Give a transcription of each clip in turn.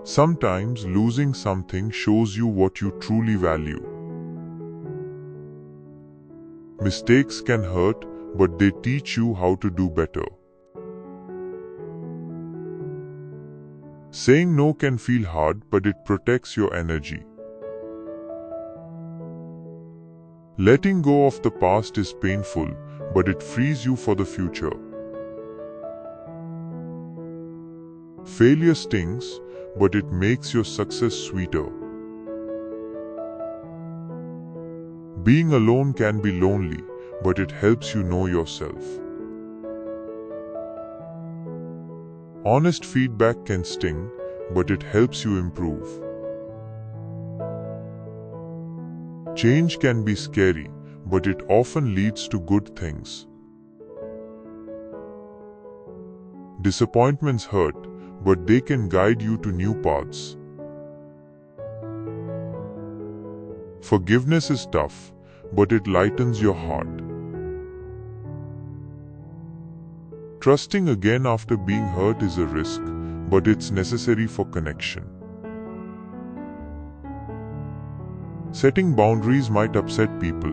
Sometimes losing something shows you what you truly value. Mistakes can hurt, but they teach you how to do better. Saying no can feel hard, but it protects your energy. Letting go of the past is painful, but it frees you for the future. Failure stings, but it makes your success sweeter. Being alone can be lonely, but it helps you know yourself. Honest feedback can sting, but it helps you improve. Change can be scary, but it often leads to good things. Disappointments hurt, but they can guide you to new paths. Forgiveness is tough, but it lightens your heart. Trusting again after being hurt is a risk, but it's necessary for connection. Setting boundaries might upset people,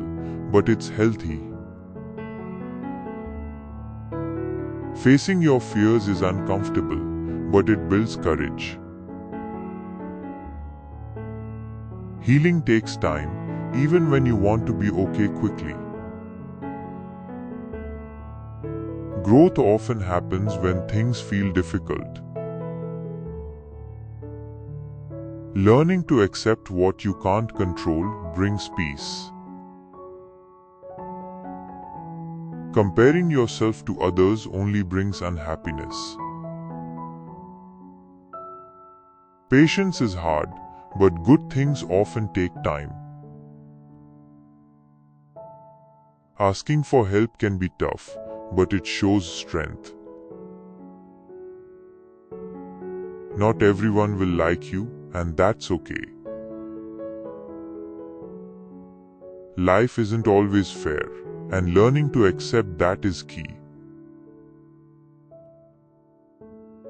but it's healthy. Facing your fears is uncomfortable, but it builds courage. Healing takes time, even when you want to be okay quickly. Growth often happens when things feel difficult. Learning to accept what you can't control brings peace. Comparing yourself to others only brings unhappiness. Patience is hard, but good things often take time. Asking for help can be tough, but it shows strength. Not everyone will like you, and that's okay. Life isn't always fair, and learning to accept that is key.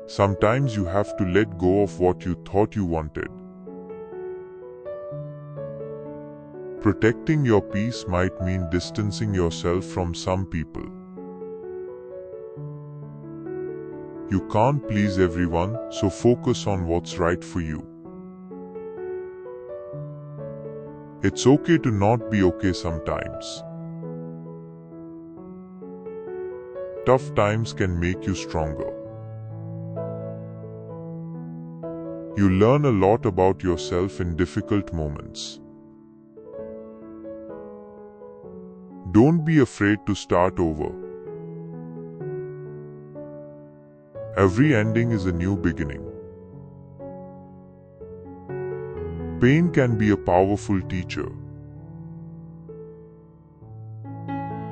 Sometimes you have to let go of what you thought you wanted. Protecting your peace might mean distancing yourself from some people. You can't please everyone, so focus on what's right for you. It's okay to not be okay sometimes. Tough times can make you stronger. You learn a lot about yourself in difficult moments. Don't be afraid to start over. Every ending is a new beginning. Pain can be a powerful teacher.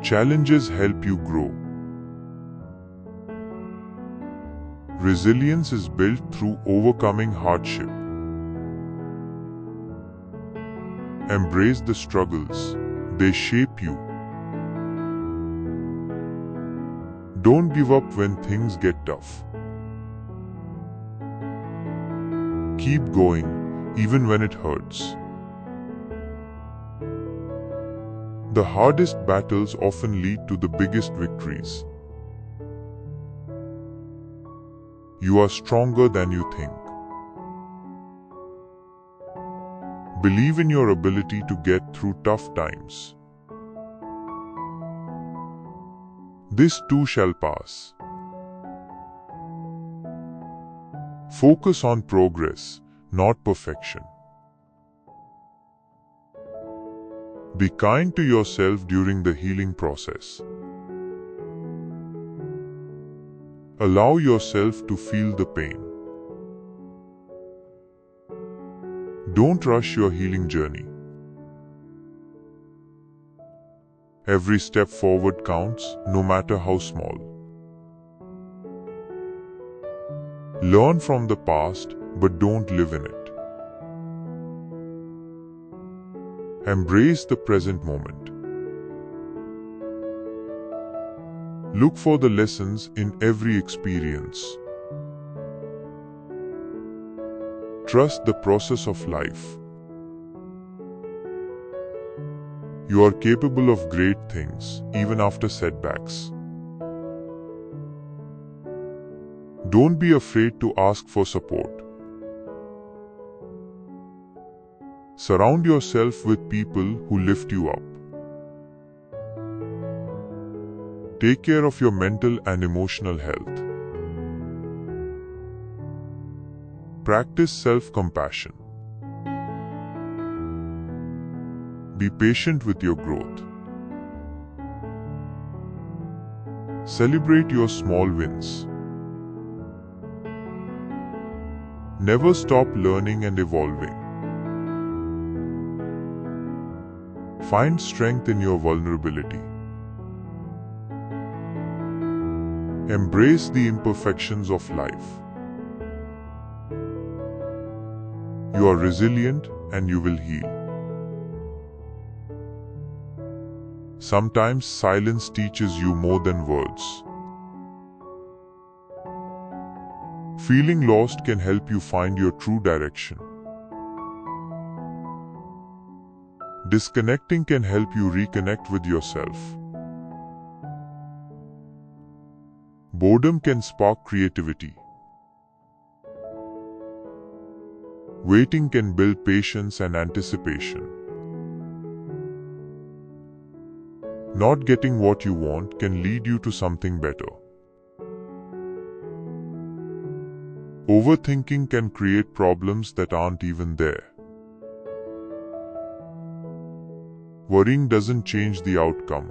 Challenges help you grow. Resilience is built through overcoming hardship. Embrace the struggles. They shape you. Don't give up when things get tough. Keep going, even when it hurts. The hardest battles often lead to the biggest victories. You are stronger than you think. Believe in your ability to get through tough times. This too shall pass. Focus on progress, not perfection. Be kind to yourself during the healing process. Allow yourself to feel the pain. Don't rush your healing journey. Every step forward counts, no matter how small. Learn from the past, but don't live in it. Embrace the present moment. Look for the lessons in every experience. Trust the process of life. You are capable of great things, even after setbacks. Don't be afraid to ask for support. Surround yourself with people who lift you up. Take care of your mental and emotional health. Practice self-compassion. Be patient with your growth. Celebrate your small wins. Never stop learning and evolving. Find strength in your vulnerability. Embrace the imperfections of life. You are resilient and you will heal. Sometimes silence teaches you more than words. Feeling lost can help you find your true direction. Disconnecting can help you reconnect with yourself. Boredom can spark creativity. Waiting can build patience and anticipation. Not getting what you want can lead you to something better. Overthinking can create problems that aren't even there. Worrying doesn't change the outcome.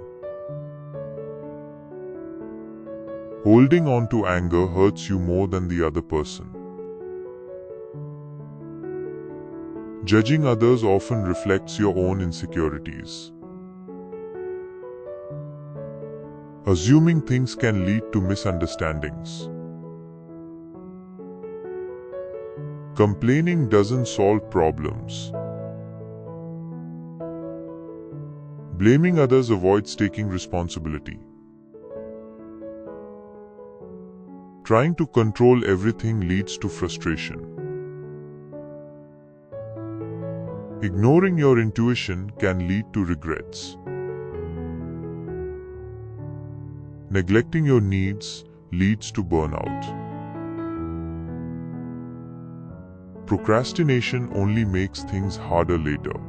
Holding on to anger hurts you more than the other person. Judging others often reflects your own insecurities. Assuming things can lead to misunderstandings. Complaining doesn't solve problems. Blaming others avoids taking responsibility. Trying to control everything leads to frustration. Ignoring your intuition can lead to regrets. Neglecting your needs leads to burnout. Procrastination only makes things harder later.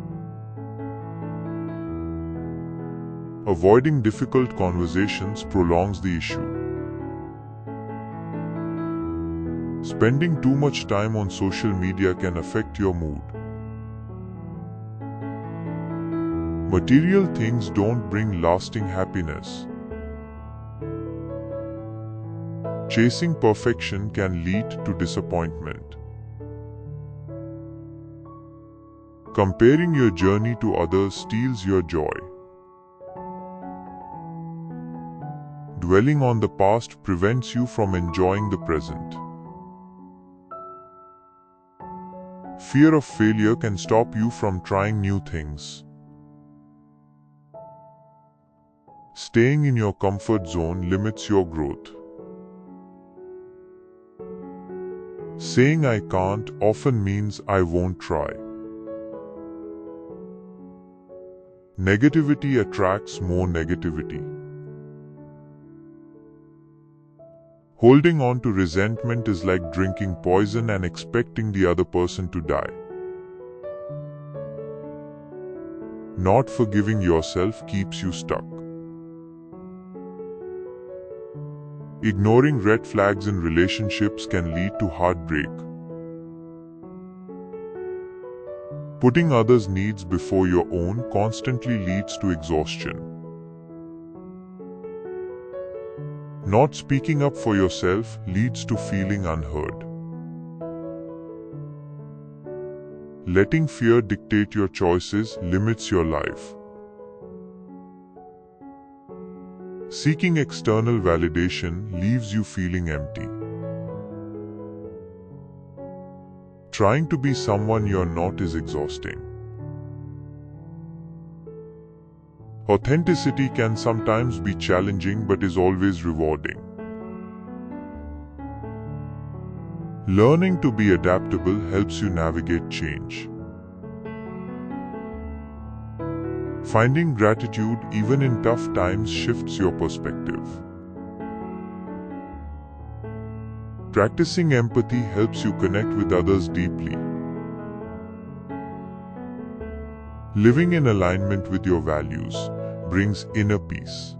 Avoiding difficult conversations prolongs the issue. Spending too much time on social media can affect your mood. Material things don't bring lasting happiness. Chasing perfection can lead to disappointment. Comparing your journey to others steals your joy. Dwelling on the past prevents you from enjoying the present. Fear of failure can stop you from trying new things. Staying in your comfort zone limits your growth. Saying I can't often means I won't try. Negativity attracts more negativity. Holding on to resentment is like drinking poison and expecting the other person to die. Not forgiving yourself keeps you stuck. Ignoring red flags in relationships can lead to heartbreak. Putting others' needs before your own constantly leads to exhaustion. Not speaking up for yourself leads to feeling unheard. Letting fear dictate your choices limits your life. Seeking external validation leaves you feeling empty. Trying to be someone you're not is exhausting. Authenticity can sometimes be challenging but is always rewarding. Learning to be adaptable helps you navigate change. Finding gratitude even in tough times shifts your perspective. Practicing empathy helps you connect with others deeply. Living in alignment with your values brings inner peace.